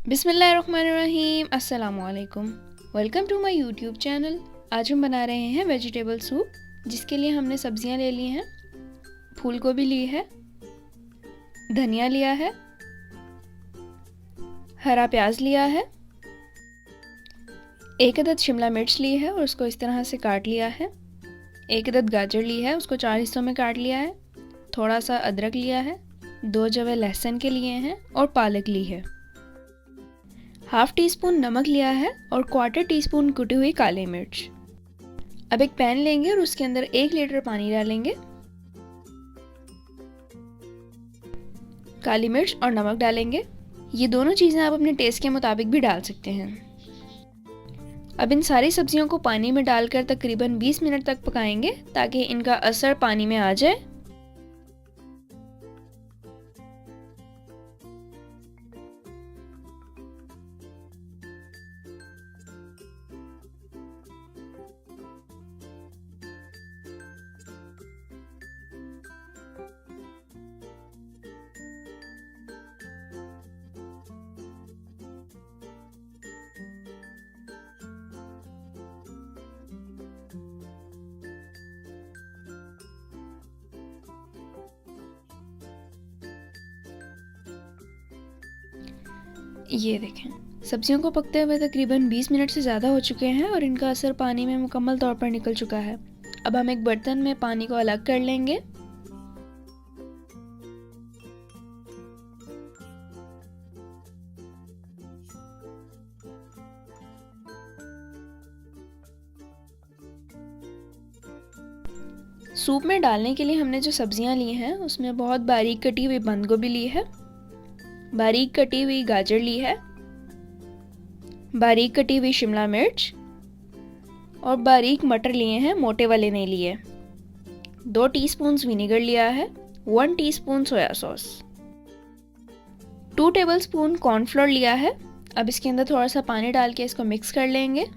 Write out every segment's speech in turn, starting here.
बिस्मिल्लाहिर्रहमानिर्रहीम, अस्सलामुअलैकुम। Welcome to my YouTube channel. आज हम बना रहे हैं वेजिटेबल सूप, जिसके लिए हमने सब्जियां ले ली हैं। फूल गोभी ली है, धनिया लिया है, हरा प्याज लिया है, एक अदद शिमला मिर्च ली है और उसको इस तरह से काट लिया है। एक अदद गाजर ली है, उसको 4 हिस्सों में काट लिया है। थोड़ा सा अदरक लिया है, 2 जवे लहसुन के लिए हैं और पालक ली है। हाफ टी स्पून नमक लिया है और 1/4 टीस्पून कुटी हुई काली मिर्च। अब एक पैन लेंगे और उसके अंदर 1 लीटर पानी डालेंगे। काली मिर्च और नमक डालेंगे। ये दोनों चीज़ें आप अपने टेस्ट के मुताबिक भी डाल सकते हैं। अब इन सारी सब्जियों को पानी में डालकर तकरीबन 20 मिनट तक पकाएंगे ताकि इनका असर पानी में आ जाए। ये देखें, सब्जियों को पकते हुए तकरीबन 20 मिनट से ज़्यादा हो चुके हैं और इनका असर पानी में मुकम्मल तौर पर निकल चुका है। अब हम एक बर्तन में पानी को अलग कर लेंगे। सूप में डालने के लिए हमने जो सब्जियां ली हैं उसमें बहुत बारीक कटी हुई बंद गोभी ली है, बारीक कटी हुई गाजर ली है, बारीक कटी हुई शिमला मिर्च और बारीक मटर लिए हैं, मोटे वाले नहीं लिए। 2 टीस्पून विनेगर लिया है, 1 teaspoon soya sauce, 2 tablespoon cornflour लिया है। अब इसके अंदर थोड़ा सा पानी डाल के इसको मिक्स कर लेंगे।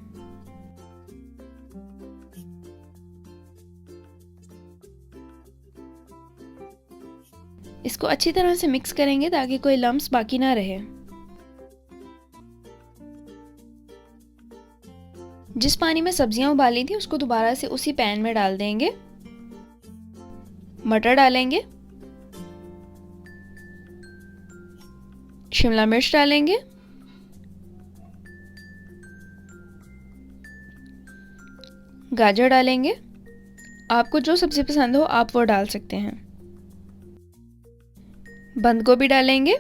इसको अच्छी तरह से मिक्स करेंगे ताकि कोई लम्स बाकी ना रहे। जिस पानी में सब्जियां उबाली थी उसको दोबारा से उसी पैन में डाल देंगे। मटर डालेंगे, शिमला मिर्च डालेंगे, गाजर डालेंगे। आपको जो सब्जी पसंद हो आप वो डाल सकते हैं। बंद गोभी डालेंगे,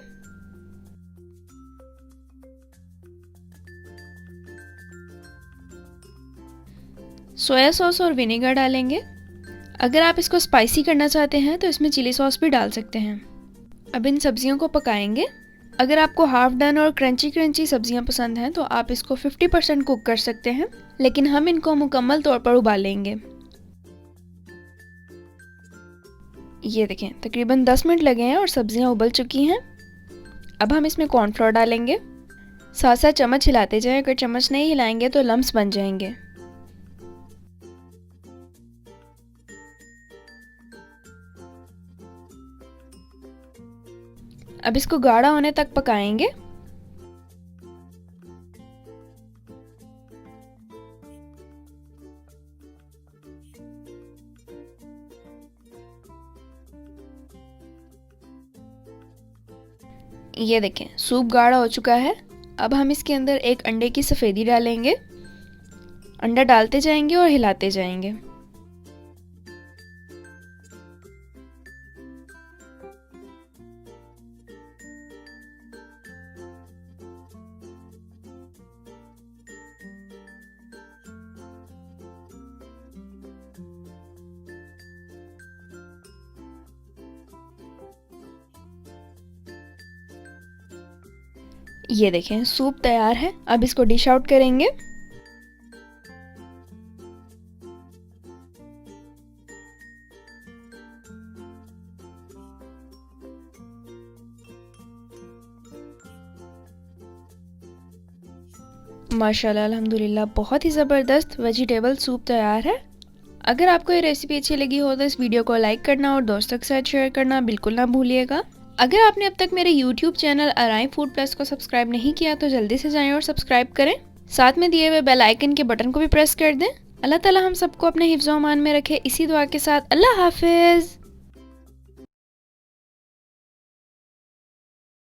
सोया सॉस और विनेगर डालेंगे। अगर आप इसको स्पाइसी करना चाहते हैं तो इसमें चिली सॉस भी डाल सकते हैं। अब इन सब्जियों को पकाएंगे। अगर आपको हाफ डन और क्रंची क्रंची सब्जियां पसंद हैं तो आप इसको 50% कुक कर सकते हैं, लेकिन हम इनको मुकम्मल तौर पर उबालेंगे। ये देखें, तकरीबन 10 मिनट लगे हैं और सब्जियां उबल चुकी हैं। अब हम इसमें कॉर्नफ्लोर डालेंगे। साथ साथ चम्मच हिलाते जाएं, अगर चम्मच नहीं हिलाएंगे तो लम्स बन जाएंगे। अब इसको गाढ़ा होने तक पकाएंगे। ये देखें, सूप गाढ़ा हो चुका है। अब हम इसके अंदर एक अंडे की सफ़ेदी डालेंगे। अंडा डालते जाएंगे और हिलाते जाएंगे। ये देखें, सूप तैयार है। अब इसको डिश आउट करेंगे। माशाल्लाह, अल्हम्दुलिल्लाह, बहुत ही ज़बरदस्त वेजिटेबल सूप तैयार है। अगर आपको ये रेसिपी अच्छी लगी हो तो इस वीडियो को लाइक करना और दोस्तों के साथ शेयर करना बिल्कुल ना भूलिएगा। अगर आपने अब तक मेरे YouTube चैनल अराई फूड प्लस को सब्सक्राइब नहीं किया तो जल्दी से जाएं और सब्सक्राइब करें। साथ में दिए हुए बेल आइकन के बटन को भी प्रेस कर दें। अल्लाह ताला हम सबको अपने हिफ्ज़-ओ-अमान में रखे, इसी दुआ के साथ अल्लाह हाफिज़।